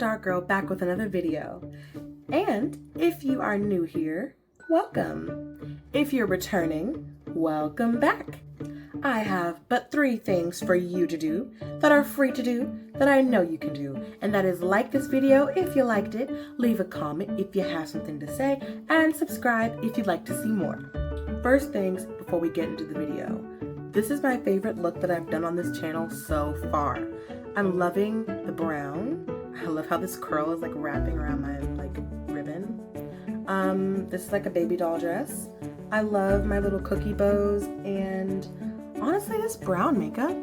Dark Girl back with another video. And if you are new here, welcome. If you're returning, welcome back. I have but 3 things for you to do that are free to do that I know you can do. And that is like this video if you liked it, leave a comment if you have something to say, and subscribe if you'd like to see more. First things before we get into the video. This is my favorite look that I've done on this channel so far. I'm loving the brown. I love how this curl is like wrapping around my ribbon. This is like a baby doll dress. I love my little cookie bows, and honestly this brown makeup.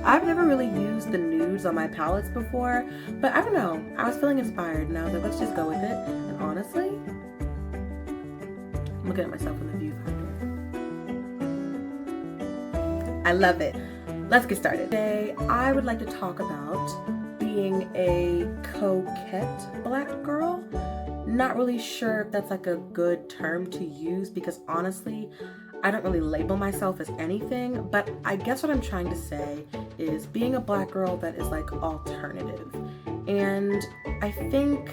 I've never really used the nudes on my palettes before, but I don't know. I was feeling inspired and I was like, let's just go with it. And honestly, I'm looking at myself in the viewfinder. I love it. Let's get started. Today, I would like to talk about being a coquette black girl. Not really sure if that's like a good term to use because honestly, I don't really label myself as anything, but I guess what I'm trying to say is being a black girl that is like alternative. And I think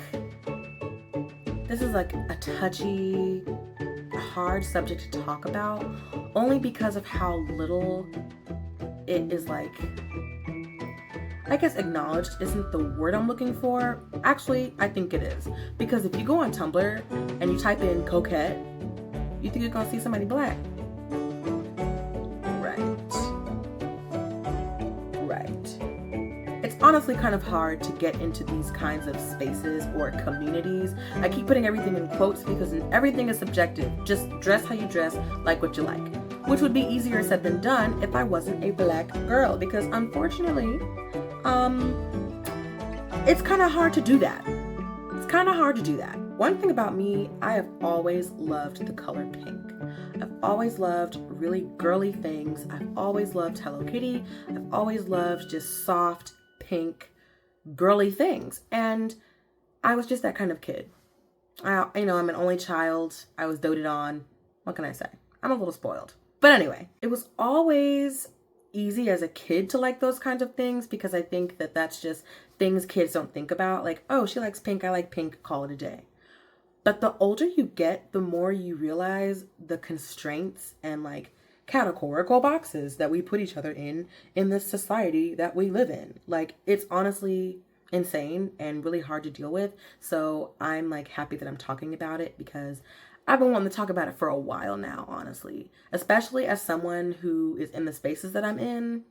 this is like a touchy, hard subject to talk about only because of how little it is like, I guess acknowledged isn't the word I'm looking for. Actually, I think it is. Because if you go on Tumblr and you type in coquette, you think you're gonna see somebody black. Right. It's honestly kind of hard to get into these kinds of spaces or communities. I keep putting everything in quotes because everything is subjective. Just dress how you dress, like what you like. Which would be easier said than done if I wasn't a black girl, because unfortunately, it's kind of hard to do that. One thing about me, I have always loved the color pink. I've always loved really girly things. I've always loved Hello Kitty. I've always loved just soft, pink, girly things. And I was just that kind of kid. I'm an only child. I was doted on. What can I say? I'm a little spoiled. But anyway, it was always easy as a kid to like those kinds of things because I think that that's just things kids don't think about. Like, oh, she likes pink, I like pink, call it a day. But the older you get, the more you realize the constraints and like categorical boxes that we put each other in this society that we live in. Like, it's honestly insane and really hard to deal with. So I'm like happy that I'm talking about it because I've been wanting to talk about it for a while now, honestly. Especially as someone who is in the spaces that I'm in.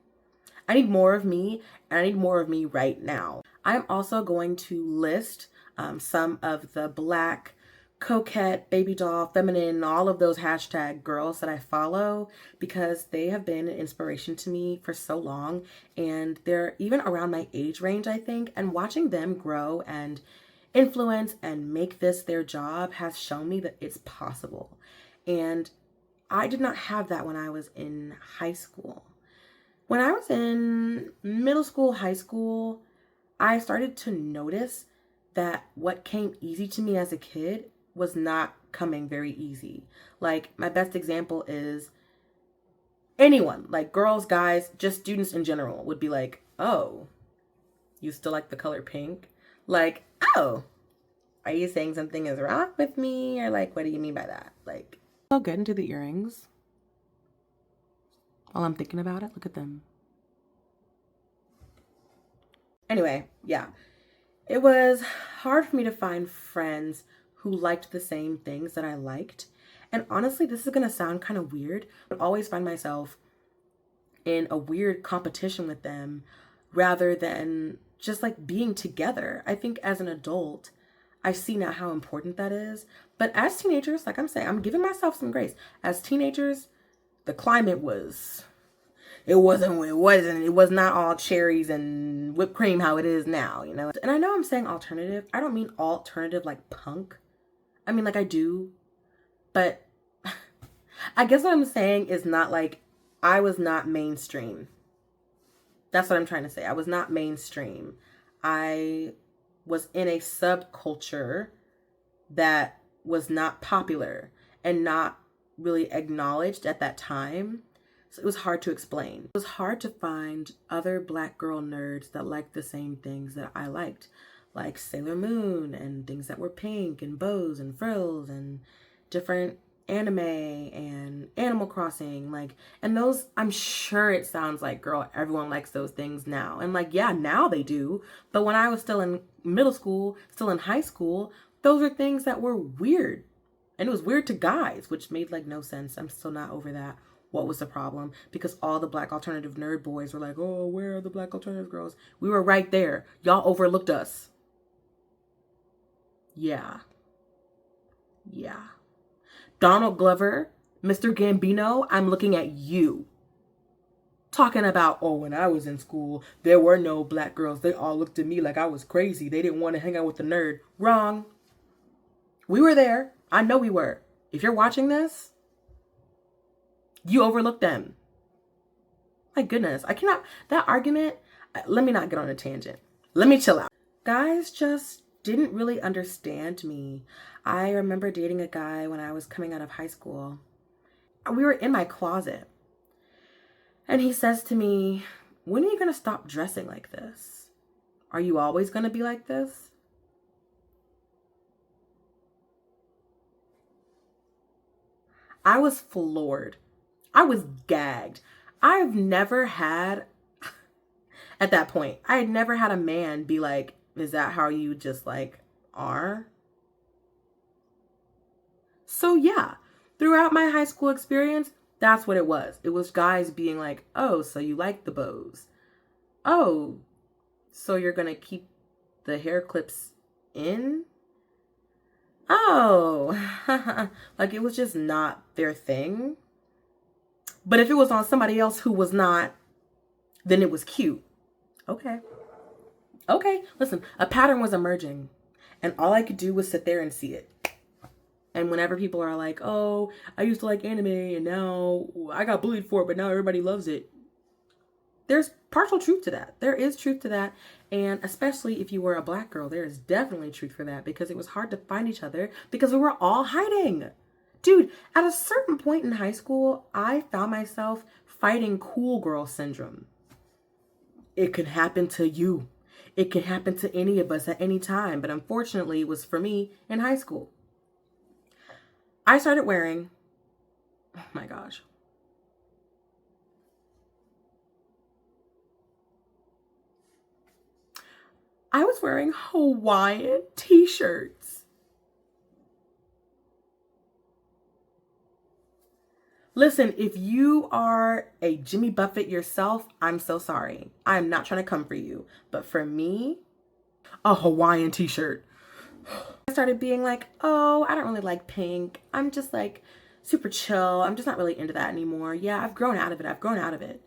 I need more of me, and I need more of me right now. I'm also going to list some of the black, coquette, baby doll, feminine, all of those hashtag girls that I follow because they have been an inspiration to me for so long. And they're even around my age range, I think. And watching them grow and influence and make this their job has shown me that it's possible. And I did not have that when I was in high school. When I was in middle school, high school, I started to notice that what came easy to me as a kid was not coming very easy. Like, my best example is anyone, like girls, guys, just students in general would be like, oh, you still like the color pink? Like, oh, are you saying something is wrong with me? Or like, what do you mean by that? Like, I'll get into the earrings. While I'm thinking about it, look at them. Anyway, yeah. It was hard for me to find friends who liked the same things that I liked. And honestly, this is gonna sound kind of weird, but I always find myself in a weird competition with them rather than just like being together. I think as an adult, I see now how important that is. But as teenagers, like I'm saying, I'm giving myself some grace. As teenagers, the climate was, it was not all cherries and whipped cream how it is now, you know? And I know I'm saying alternative. I don't mean alternative like punk. I mean, like I do, but I guess what I'm saying is not like, I was not mainstream. That's what I'm trying to say. I was not mainstream. I was in a subculture that was not popular and not really acknowledged at that time. So it was hard to explain. It was hard to find other black girl nerds that liked the same things that I liked, like Sailor Moon and things that were pink and bows and frills and different anime and Animal Crossing, like, and those, I'm sure it sounds like, girl, everyone likes those things now. And like, yeah, now they do. But when I was still in middle school, still in high school, those are things that were weird. And it was weird to guys, which made like no sense. I'm still not over that. What was the problem? Because all the black alternative nerd boys were like, oh, where are the black alternative girls? We were right there. Y'all overlooked us. Yeah. Yeah. Donald Glover, Mr. Gambino, I'm looking at you. Talking about, oh, when I was in school, there were no black girls. They all looked at me like I was crazy. They didn't want to hang out with the nerd. Wrong. We were there. I know we were. If you're watching this, you overlooked them. My goodness. I cannot, that argument, let me not get on a tangent. Let me chill out. Guys just didn't really understand me. I remember dating a guy when I was coming out of high school. We were in my closet. And he says to me, when are you going to stop dressing like this? Are you always going to be like this? I was floored. I was gagged. I've never had, at that point, I had never had a man be like, is that how you just like are? So yeah, throughout my high school experience, that's what it was. It was guys being like, oh, so you like the bows. Oh, so you're going to keep the hair clips in? Oh, like it was just not their thing. But if it was on somebody else who was not, then it was cute. Okay. Okay, listen, a pattern was emerging and all I could do was sit there and see it. And whenever people are like, oh, I used to like anime and now I got bullied for it, but now everybody loves it. There's partial truth to that. There is truth to that. And especially if you were a black girl, there is definitely truth for that because it was hard to find each other because we were all hiding. Dude, at a certain point in high school, I found myself fighting cool girl syndrome. It could happen to you. It can happen to any of us at any time. But unfortunately, it was for me in high school. I started wearing, oh my gosh. I was wearing Hawaiian t-shirts. Listen, if you are a Jimmy Buffett yourself, I'm so sorry. I'm not trying to come for you. But for me, a Hawaiian t-shirt. I started being like, oh, I don't really like pink. I'm just like super chill. I'm just not really into that anymore. Yeah, I've grown out of it. I've grown out of it.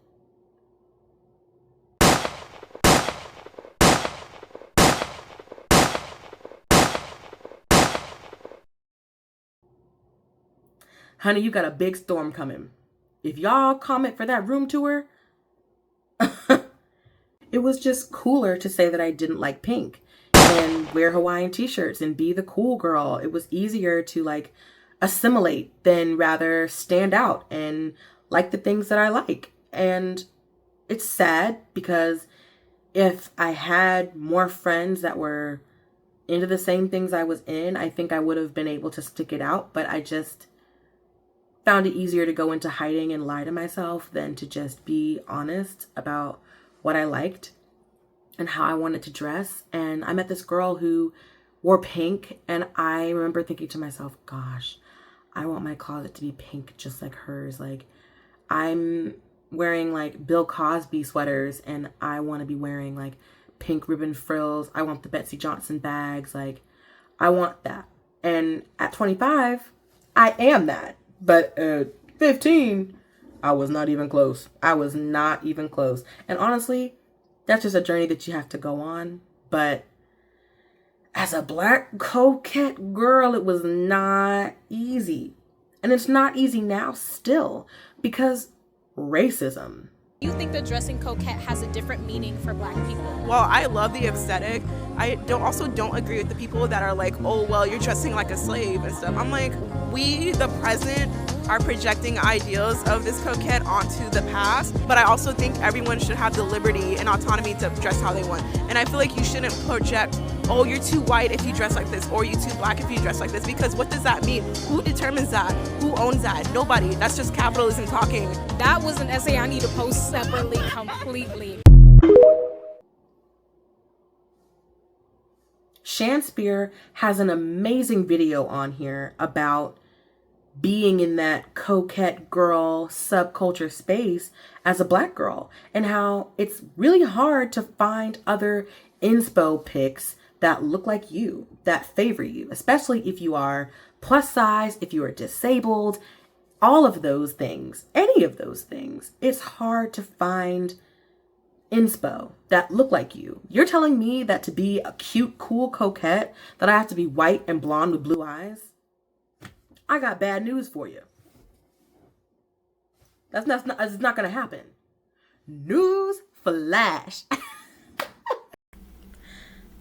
Honey, you got a big storm coming. If y'all comment for that room tour, it was just cooler to say that I didn't like pink and wear Hawaiian t-shirts and be the cool girl. It was easier to like assimilate than rather stand out and like the things that I like. And it's sad because if I had more friends that were into the same things I was in, I think I would have been able to stick it out. But I just found it easier to go into hiding and lie to myself than to just be honest about what I liked and how I wanted to dress. And I met this girl who wore pink, and I remember thinking to myself, gosh, I want my closet to be pink just like hers. Like, I'm wearing like Bill Cosby sweaters and I want to be wearing like pink ribbon frills. I want the Betsy Johnson bags. Like, I want that. And at 25, I am that. But at 15, I was not even close. I was not even close. And honestly, that's just a journey that you have to go on. But as a black coquette girl, it was not easy. And it's not easy now still because racism. You think that dressing coquette has a different meaning for black people? Well, I love the aesthetic I don't agree with the people that are like, oh, well, you're dressing like a slave and stuff. I'm like, we, the present, are projecting ideals of this coquette onto the past, but I also think everyone should have the liberty and autonomy to dress how they want. And I feel like you shouldn't project, oh, you're too white if you dress like this, or you're too black if you dress like this, because what does that mean? Who determines that? Who owns that? Nobody. That's just capitalism talking. That was an essay I need to post separately completely. Shanspeare has an amazing video on here about being in that coquette girl subculture space as a black girl, and how it's really hard to find other inspo pics that look like you, that favor you, especially if you are plus size, if you are disabled, all of those things, any of those things. It's hard to find inspo that look like you. You're telling me that to be a cute, cool coquette, that I have to be white and blonde with blue eyes? I got bad news for you. It's not going to happen. News flash.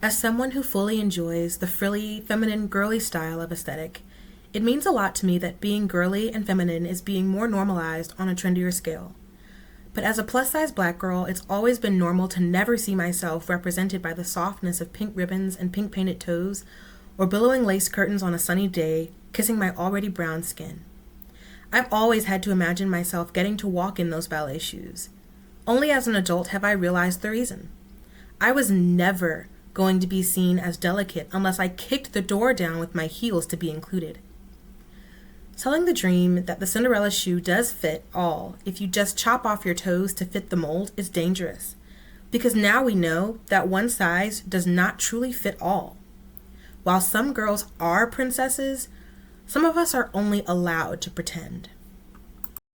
As someone who fully enjoys the frilly, feminine, girly style of aesthetic, it means a lot to me that being girly and feminine is being more normalized on a trendier scale. But as a plus-size black girl, it's always been normal to never see myself represented by the softness of pink ribbons and pink painted toes, or billowing lace curtains on a sunny day, kissing my already brown skin. I've always had to imagine myself getting to walk in those ballet shoes. Only as an adult have I realized the reason. I was never going to be seen as delicate unless I kicked the door down with my heels to be included. Selling the dream that the Cinderella shoe does fit all if you just chop off your toes to fit the mold is dangerous, because now we know that one size does not truly fit all. While some girls are princesses, some of us are only allowed to pretend.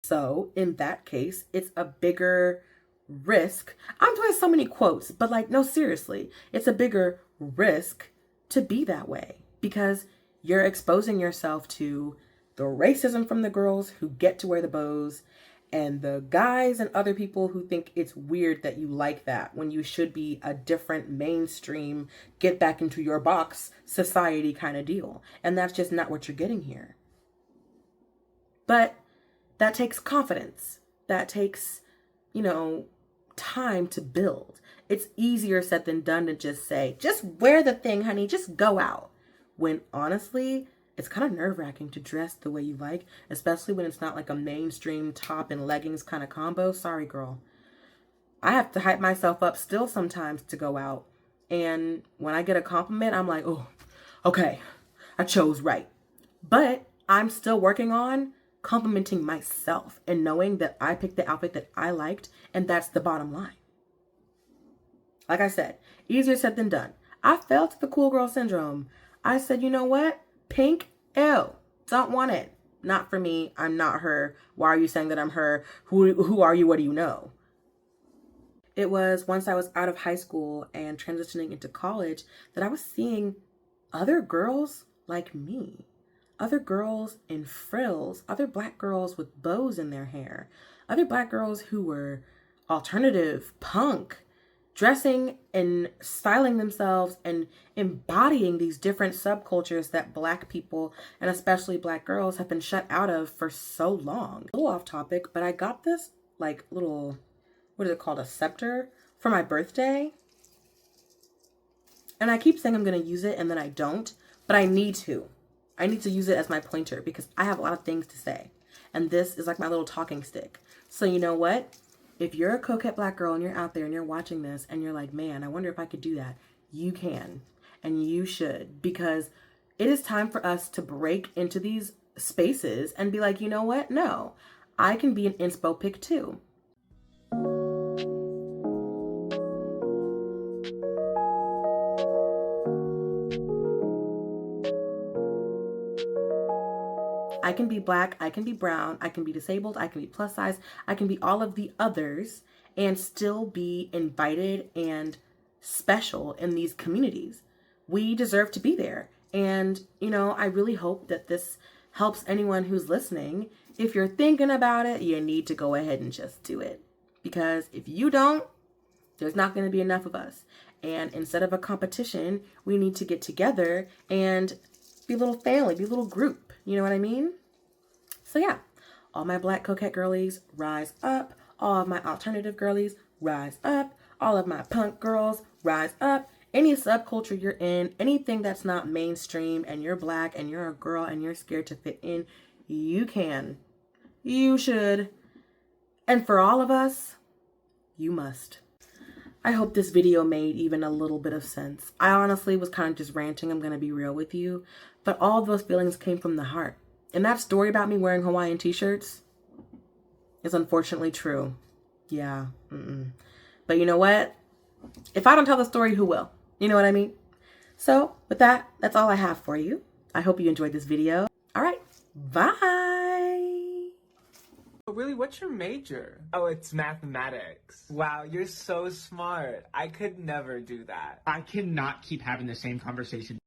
So in that case, it's a bigger risk. I'm doing so many quotes, but like, no, seriously, it's a bigger risk to be that way, because you're exposing yourself to the racism from the girls who get to wear the bows, and the guys and other people who think it's weird that you like that when you should be a different mainstream, get back into your box society kind of deal. And that's just not what you're getting here. But that takes confidence. That takes, time to build. It's easier said than done to just say, just wear the thing, honey, just go out. When honestly, it's kind of nerve-wracking to dress the way you like, especially when it's not like a mainstream top and leggings kind of combo. Sorry, girl. I have to hype myself up still sometimes to go out. And when I get a compliment, I'm like, oh, okay, I chose right. But I'm still working on complimenting myself and knowing that I picked the outfit that I liked, and that's the bottom line. Like I said, easier said than done. I fell to the cool girl syndrome. I said, you know what? Pink, ew, don't want it. Not for me. I'm not her. Why are you saying that I'm her? Who are you? What do you know? It was once I was out of high school and transitioning into college that I was seeing other girls like me. Other girls in frills. Other black girls with bows in their hair. Other black girls who were alternative, punk, dressing and styling themselves and embodying these different subcultures that black people, and especially black girls, have been shut out of for so long. A little off topic, but I got this little, what is it called, a scepter for my birthday. And I keep saying I'm going to use it and then I don't, but I need to. I need to use it as my pointer because I have a lot of things to say. And this is like my little talking stick. So you know what? If you're a coquette black girl and you're out there and you're watching this and you're like, man, I wonder if I could do that. You can, and you should, because it is time for us to break into these spaces and be like, you know what? No, I can be an inspo pick too. I can be black, I can be brown, I can be disabled, I can be plus size, I can be all of the others and still be invited and special in these communities. We deserve to be there. And, I really hope that this helps anyone who's listening. If you're thinking about it, you need to go ahead and just do it. Because if you don't, there's not going to be enough of us. And instead of a competition, we need to get together and be a little family, be a little group. You know what I mean? So yeah, all my Black coquette girlies, rise up. All of my alternative girlies, rise up. All of my punk girls, rise up. Any subculture you're in, anything that's not mainstream and you're Black and you're a girl and you're scared to fit in, you can. You should. And for all of us, you must. I hope this video made even a little bit of sense. I honestly was kind of just ranting, I'm going to be real with you. But all of those feelings came from the heart. And that story about me wearing Hawaiian t-shirts is unfortunately true. Yeah. But you know what? If I don't tell the story, who will? You know what I mean? So with that, that's all I have for you. I hope you enjoyed this video. All right. Bye. Oh, really? What's your major? Oh, it's mathematics. Wow, you're so smart. I could never do that. I cannot keep having the same conversation.